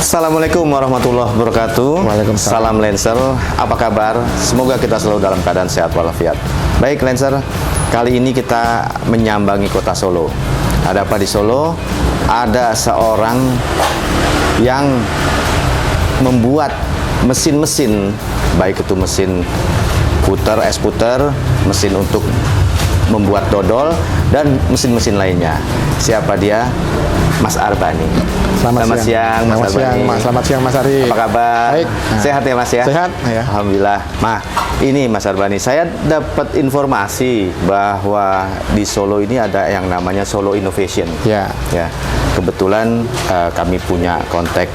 Assalamualaikum warahmatullahi wabarakatuh. Waalaikumsalam. Salam Lenser, apa kabar? Semoga kita selalu dalam keadaan sehat walafiat. Baik Lenser, kali ini kita menyambangi kota Solo. Ada apa di Solo? Ada seorang yang membuat mesin-mesin, baik itu mesin puter, es puter, mesin untuk membuat dodol, dan mesin-mesin lainnya. Siapa dia? Mas Arbani. Selamat siang, Mas Arbani. Selamat siang, Mas Ari. Apa kabar? Baik. Sehat ya, Mas ya? Sehat, ya. Alhamdulillah. Ini Mas Arbani, saya dapat informasi bahwa di Solo ini ada yang namanya Solo Innovation. Ya. Ya. Kebetulan kami punya kontak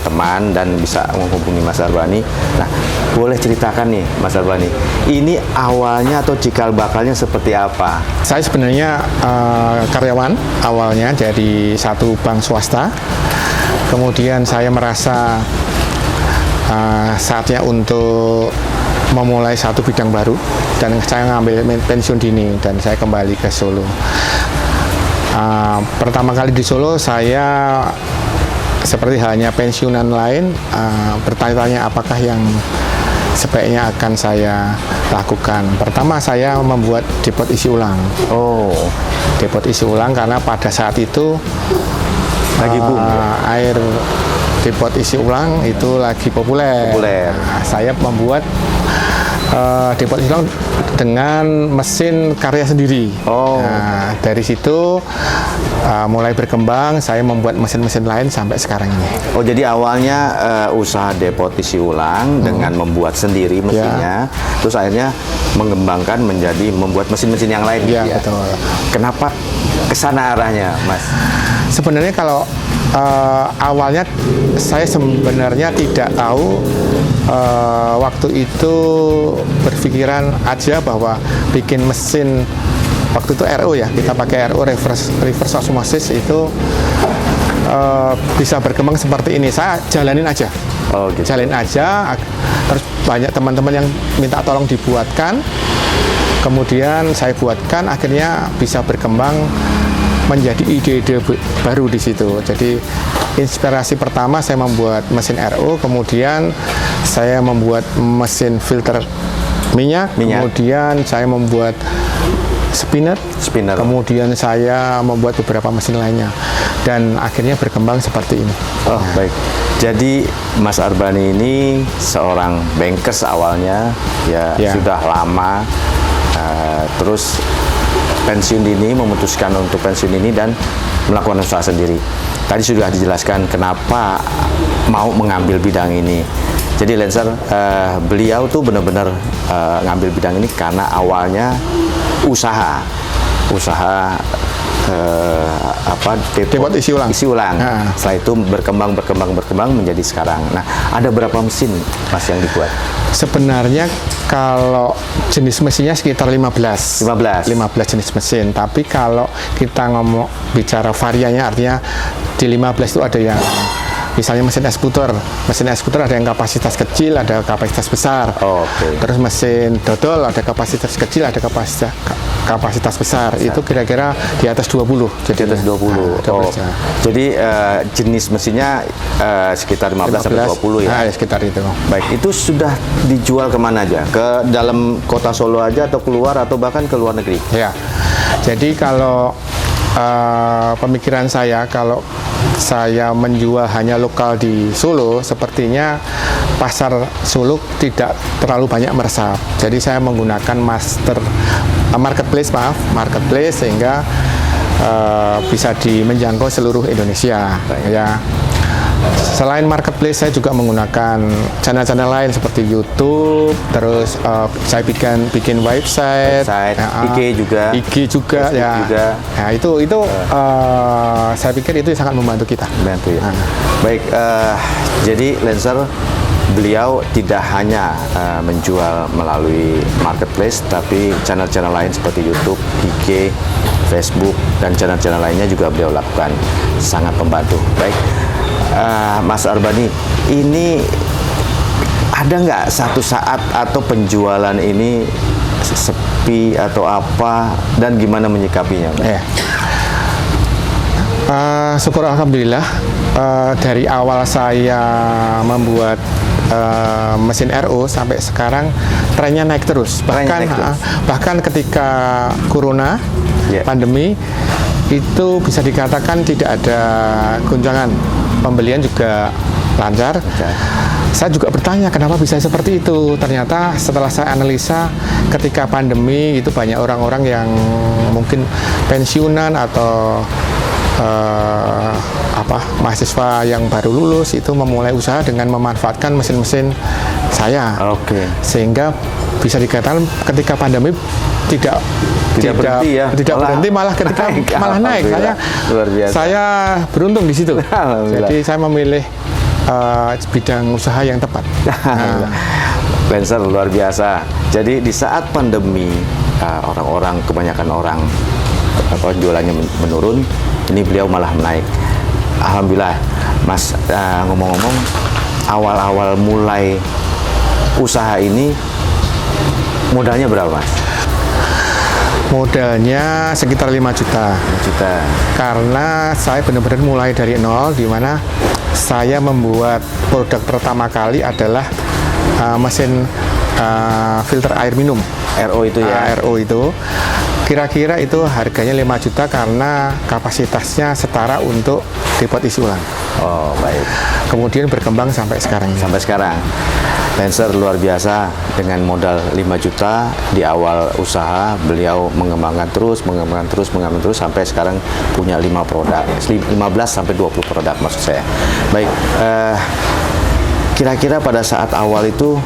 teman dan bisa menghubungi Mas Arbani. Nah, boleh ceritakan nih, Mas Arbani, ini awalnya atau cikal bakalnya seperti apa? Saya sebenarnya karyawan awalnya dari satu bank swasta. Kemudian saya merasa saatnya untuk memulai satu bidang baru, dan saya ngambil pensiun dini dan saya kembali ke Solo. Pertama kali di Solo saya seperti halnya pensiunan lain bertanya-tanya apakah yang sebaiknya akan saya lakukan. Pertama saya membuat depot isi ulang. Oh, Depot isi ulang karena pada saat itu lagi boom. Air depot isi ulang itu lagi populer. Nah, saya membuat depot isi ulang dengan mesin karya sendiri. Oh. Nah, dari situ mulai berkembang, saya membuat mesin-mesin lain sampai sekarang ini. Oh, jadi awalnya usaha depot isi ulang dengan membuat sendiri mesinnya, terus akhirnya mengembangkan menjadi membuat mesin-mesin yang lain. Iya, gitu ya? betul. Kenapa kesana arahnya, Mas? Sebenarnya kalau awalnya saya sebenarnya tidak tahu, waktu itu berpikiran aja bahwa bikin mesin, waktu itu RO ya, kita pakai RO reverse osmosis itu bisa berkembang seperti ini. Saya jalanin aja. Oh, gitu. Jalanin aja, terus banyak teman-teman yang minta tolong dibuatkan, kemudian saya buatkan, akhirnya bisa berkembang menjadi ide-ide baru di situ. Jadi inspirasi pertama saya membuat mesin RO, kemudian saya membuat mesin filter minyak. Kemudian saya membuat spinner. Kemudian saya membuat beberapa mesin lainnya, dan akhirnya berkembang seperti ini. Oh, baik. Jadi Mas Arbani ini seorang bankers awalnya, ya. Sudah lama, terus pensiun dini, memutuskan untuk pensiun dini dan melakukan usaha sendiri. Tadi sudah dijelaskan kenapa mau mengambil bidang ini. Jadi Lenser, beliau tuh benar-benar ngambil bidang ini karena awalnya usaha depot isi ulang. Setelah itu berkembang menjadi sekarang. Nah, ada berapa mesin Mas yang dibuat? Sebenarnya kalau jenis mesinnya sekitar 15 jenis mesin, tapi kalau kita bicara variannya, artinya di 15 itu ada yang misalnya mesin es puter ada yang kapasitas kecil, ada kapasitas besar. Terus mesin dodol ada kapasitas kecil, ada kapasitas besar. Itu kira-kira di atas 20. Jadi atas 20. Jadi jenis mesinnya sekitar 15 sampai 20 ya. Sekitar itu. Baik, itu sudah dijual kemana aja? Ke dalam kota Solo aja atau keluar atau bahkan ke luar negeri? Ya. Jadi kalau pemikiran saya, kalau saya menjual hanya lokal di Solo, sepertinya pasar Solo tidak terlalu banyak meresap. Jadi saya menggunakan marketplace sehingga bisa menjangkau seluruh Indonesia. Ya. Selain marketplace, saya juga menggunakan channel-channel lain seperti YouTube, terus saya bikin website, IG juga, ya. Nah, itu saya pikir itu sangat membantu kita. Baik, jadi Lenser, beliau tidak hanya menjual melalui marketplace, tapi channel-channel lain seperti YouTube, IG, Facebook, dan channel-channel lainnya juga beliau lakukan. Sangat membantu. Baik, Mas Arbani, ini ada nggak satu saat atau penjualan ini sepi atau apa, dan gimana menyikapinya? Syukur alhamdulillah, dari awal saya membuat mesin RO sampai sekarang trennya naik terus. Bahkan ketika corona, pandemi, itu bisa dikatakan tidak ada guncangan, pembelian juga lancar. Saya juga bertanya kenapa bisa seperti itu. Ternyata setelah saya analisa, ketika pandemi itu banyak orang-orang yang mungkin pensiunan atau mahasiswa yang baru lulus itu memulai usaha dengan memanfaatkan mesin-mesin saya. Sehingga bisa dikatakan ketika pandemi tidak berhenti, malah ketika malah naik. Saya beruntung di situ. Jadi saya memilih bidang usaha yang tepat. Lancer luar biasa. Jadi di saat pandemi, kebanyakan orang jualannya menurun, ini beliau malah naik. Alhamdulillah, Mas. Ngomong-ngomong, awal-awal mulai usaha ini modalnya berapa, Mas? Modalnya sekitar 5 juta. Karena saya benar-benar mulai dari nol, di mana saya membuat produk pertama kali adalah mesin filter air minum. RO itu ya? RO itu. Kira-kira itu harganya 5 juta karena kapasitasnya setara untuk depot isi ulang. Oh, baik. Kemudian berkembang sampai sekarang. Lancer luar biasa, dengan modal 5 juta di awal usaha, beliau mengembangkan terus sampai sekarang punya 5 produk, 15 sampai 20 produk maksud saya. Baik, kira-kira pada saat awal itu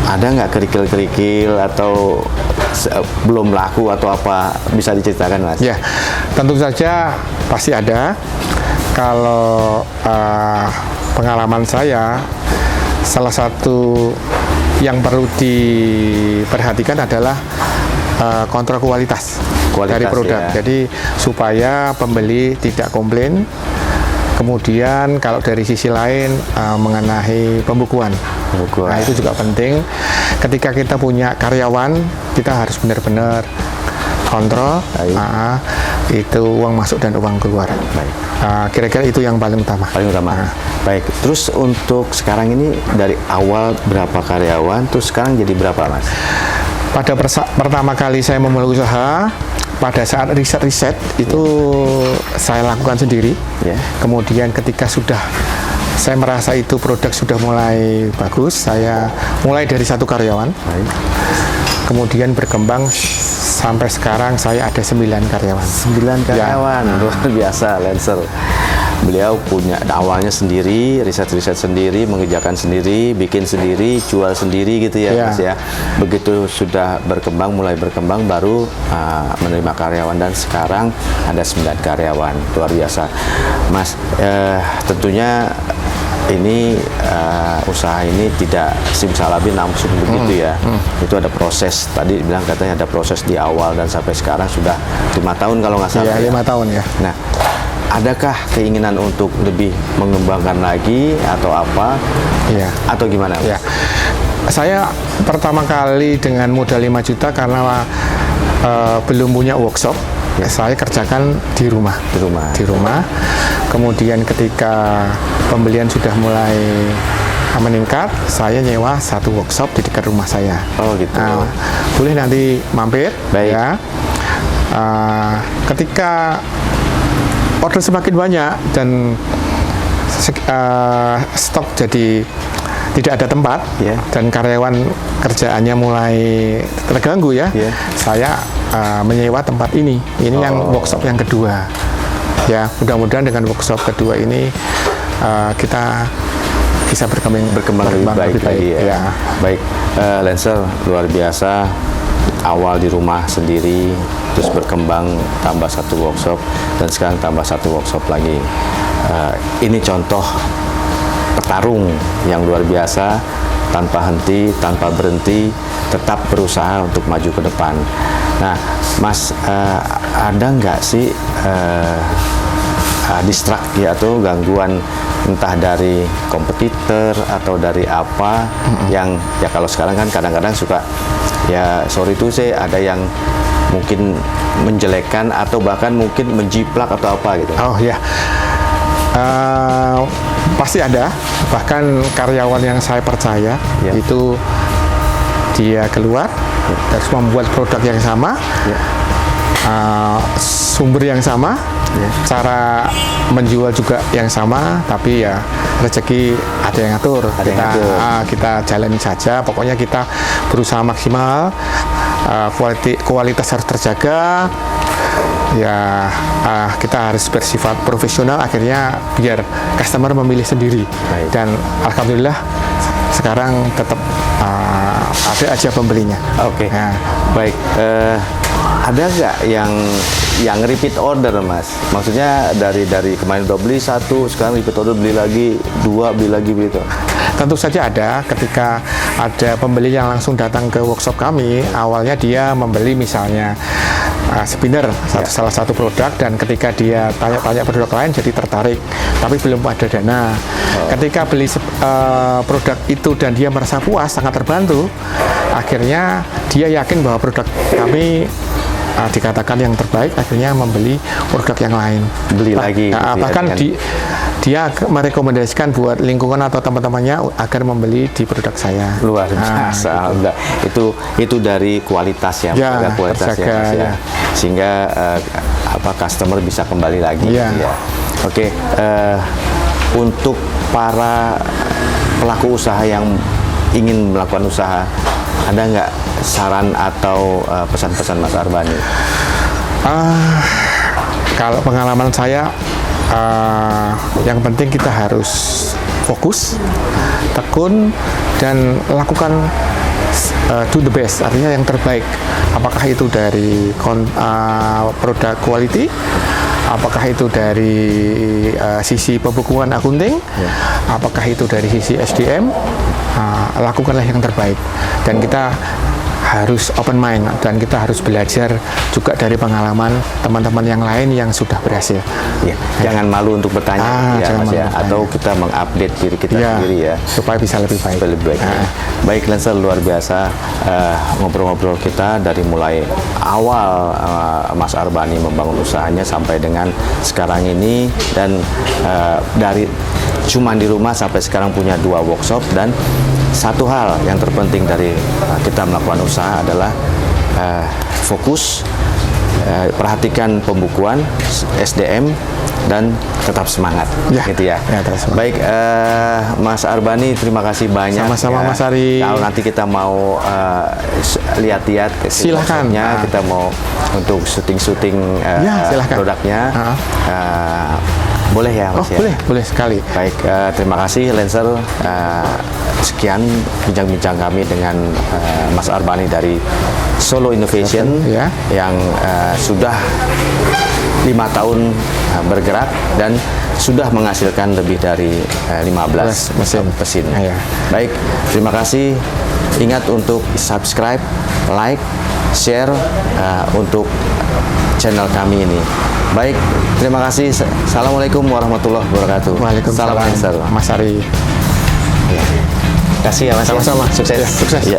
ada nggak kerikil-kerikil atau belum laku atau apa, bisa diceritakan, Mas? Ya, tentu saja pasti ada. Kalau pengalaman saya, salah satu yang perlu diperhatikan adalah kontrol kualitas dari produk. Ya. Jadi supaya pembeli tidak komplain. Kemudian kalau dari sisi lain mengenai pembukuan. Nah, itu juga penting. Ketika kita punya karyawan, kita harus benar-benar kontrol itu uang masuk dan uang keluar. Kira-kira itu yang paling utama. Baik, terus untuk sekarang ini dari awal berapa karyawan, terus sekarang jadi berapa, Mas? Pada pertama kali saya memulai usaha, pada saat riset itu saya lakukan sendiri. Kemudian ketika saya merasa itu produk sudah mulai bagus, saya mulai dari 1 karyawan. Kemudian berkembang sampai sekarang saya ada 9 karyawan. 9 karyawan, luar biasa, Lancer. Beliau punya awalnya sendiri, riset sendiri, mengerjakan sendiri, bikin sendiri, jual sendiri gitu ya, Mas ya. Begitu sudah mulai berkembang, baru menerima karyawan, dan sekarang ada 9 karyawan, luar biasa, Mas. Tentunya ini usaha ini tidak simsalabim langsung begitu ya. Itu ada proses. Tadi bilang katanya ada proses di awal dan sampai sekarang sudah 5 tahun kalau nggak salah. 5 tahun ya. Nah, adakah keinginan untuk lebih mengembangkan lagi atau apa? Atau gimana? Saya pertama kali dengan modal 5 juta karena belum punya workshop. Saya kerjakan di rumah. Kemudian ketika pembelian sudah mulai meningkat, saya nyewa 1 workshop di dekat rumah saya. Oh gitu. Boleh nanti mampir. Baik. Ya. Ketika order semakin banyak dan stok jadi tidak ada tempat, dan karyawan kerjaannya mulai terganggu saya menyewa tempat ini yang workshop yang kedua. Ya, mudah-mudahan dengan workshop kedua ini kita bisa berkembang lebih baik lagi ya. Baik, Lancer luar biasa, awal di rumah sendiri, terus berkembang tambah 1 workshop, dan sekarang tambah 1 workshop lagi. Ini contoh petarung yang luar biasa, tanpa henti, tanpa berhenti, tetap berusaha untuk maju ke depan. Nah, Mas, ada nggak sih distraksi atau gangguan entah dari kompetitor atau dari apa yang ya kalau sekarang kan kadang-kadang suka ya sorry tuh ada yang mungkin menjelekkan atau bahkan mungkin menjiplak atau apa gitu? Oh ya, pasti ada. Bahkan karyawan yang saya percaya Ya. itu dia keluar terus membuat produk yang sama, sumber yang sama, cara menjual juga yang sama, tapi ya rezeki ada yang atur. Ada yang atur. Kita jalani saja. Pokoknya kita berusaha maksimal, kualitas harus terjaga. Ya, kita harus bersifat profesional, akhirnya biar customer memilih sendiri. Baik. Dan alhamdulillah sekarang tetap ada aja pembelinya. Oke. Nah, Baik, ada nggak yang repeat order, Mas? Maksudnya dari kemarin udah beli satu, sekarang repeat order beli lagi dua, beli lagi begitu. tentu saja ada. Ketika ada pembeli yang langsung datang ke workshop kami, awalnya dia membeli misalnya spinner, salah satu produk, dan ketika dia tanya-tanya produk lain jadi tertarik, tapi belum ada dana. Ketika beli produk itu dan dia merasa puas, sangat terbantu, akhirnya dia yakin bahwa produk kami dikatakan yang terbaik, akhirnya membeli produk yang lain. Beli lagi. Gitu ya, bahkan dengan... dia merekomendasikan buat lingkungan atau teman-temannya agar membeli di produk saya. Luar biasa. Enggak, itu dari kualitas ya, kualitas terjaga, Mas, ya. Sehingga customer bisa kembali lagi. Ya. Ya. Oke, untuk para pelaku usaha yang ingin melakukan usaha, ada nggak saran atau pesan-pesan Mas Arbani? Kalau pengalaman saya, yang penting kita harus fokus, tekun, dan lakukan do the best, artinya yang terbaik. Apakah itu dari produk quality, apakah itu dari sisi pembukuan akunting, apakah itu dari sisi SDM, lakukanlah yang terbaik. Dan kita harus open mind, dan kita harus belajar juga dari pengalaman teman-teman yang lain yang sudah berhasil. Ya, jangan malu untuk bertanya, ya, Mas, ya. Atau kita mengupdate diri kita sendiri ya, supaya bisa lebih baik. Baik, Lenser, luar biasa ngobrol-ngobrol kita dari mulai awal Mas Arbani membangun usahanya sampai dengan sekarang ini, dan dari cuma di rumah sampai sekarang punya 2 workshop. Dan satu hal yang terpenting dari kita melakukan usaha adalah fokus, perhatikan pembukuan, SDM, dan tetap semangat, gitu ya. Baik, Mas Arbani, terima kasih banyak. Sama-sama, Mas Ari. Kalau nanti kita mau lihat-lihat, silahkan. Kita mau untuk syuting-syuting produknya. Boleh ya, Mas? Boleh sekali. Baik, terima kasih, Lenser. Sekian bincang-bincang kami dengan Mas Arbani dari Solo Innovation yang sudah 5 tahun bergerak dan sudah menghasilkan lebih dari 15 mesin. Baik, terima kasih. Ingat untuk subscribe, like, share untuk channel kami ini. Baik, terima kasih. Assalamualaikum warahmatullahi wabarakatuh. Waalaikumsalam, Salam, Mas Ari. Terima kasih ya, Mas. Sama-sama. Sukses. Sukses. Ya.